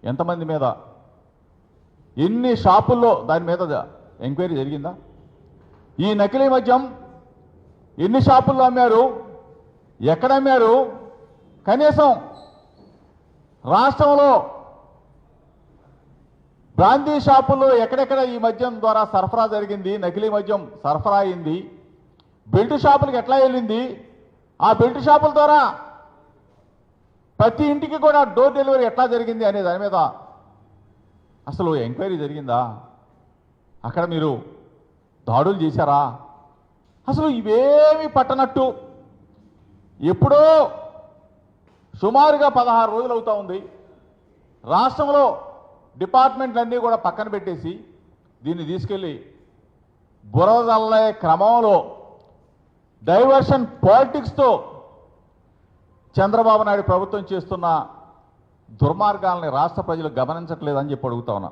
ఎంతమంది మీద, ఎన్ని షాపుల్లో దాని మీద ఎంక్వైరీ జరిగిందా? ఈ నకిలీ మద్యం ఎన్ని షాపుల్లో అమ్మారు, ఎక్కడ అమ్మారు? కనీసం రాష్ట్రంలో బ్రాందీ షాపుల్లో ఎక్కడెక్కడ ఈ మద్యం ద్వారా సరఫరా జరిగింది, నకిలీ మద్యం సరఫరా అయింది, బెల్ట్ షాపులకు ఎట్లా వెళ్ళింది, ఆ బెల్ట్ షాపుల ద్వారా ప్రతి ఇంటికి కూడా డోర్ డెలివరీ ఎట్లా జరిగింది అనే దాని మీద అసలు ఎంక్వైరీ జరిగిందా? అక్కడ మీరు దాడులు చేశారా? అసలు ఇవేమీ పట్టనట్టు ఎప్పుడో సుమారుగా 16 రోజులు అవుతా ఉంది, రాష్ట్రంలో డిపార్ట్మెంట్లన్నీ కూడా పక్కన పెట్టేసి దీన్ని తీసుకెళ్ళి బురదల్లే క్రమంలో డైవర్షన్ పాలిటిక్స్తో చంద్రబాబు నాయుడు ప్రభుత్వం చేస్తున్న దుర్మార్గాల్ని రాష్ట్ర ప్రజలు గమనించట్లేదని చెప్పి అడుగుతా ఉన్నా.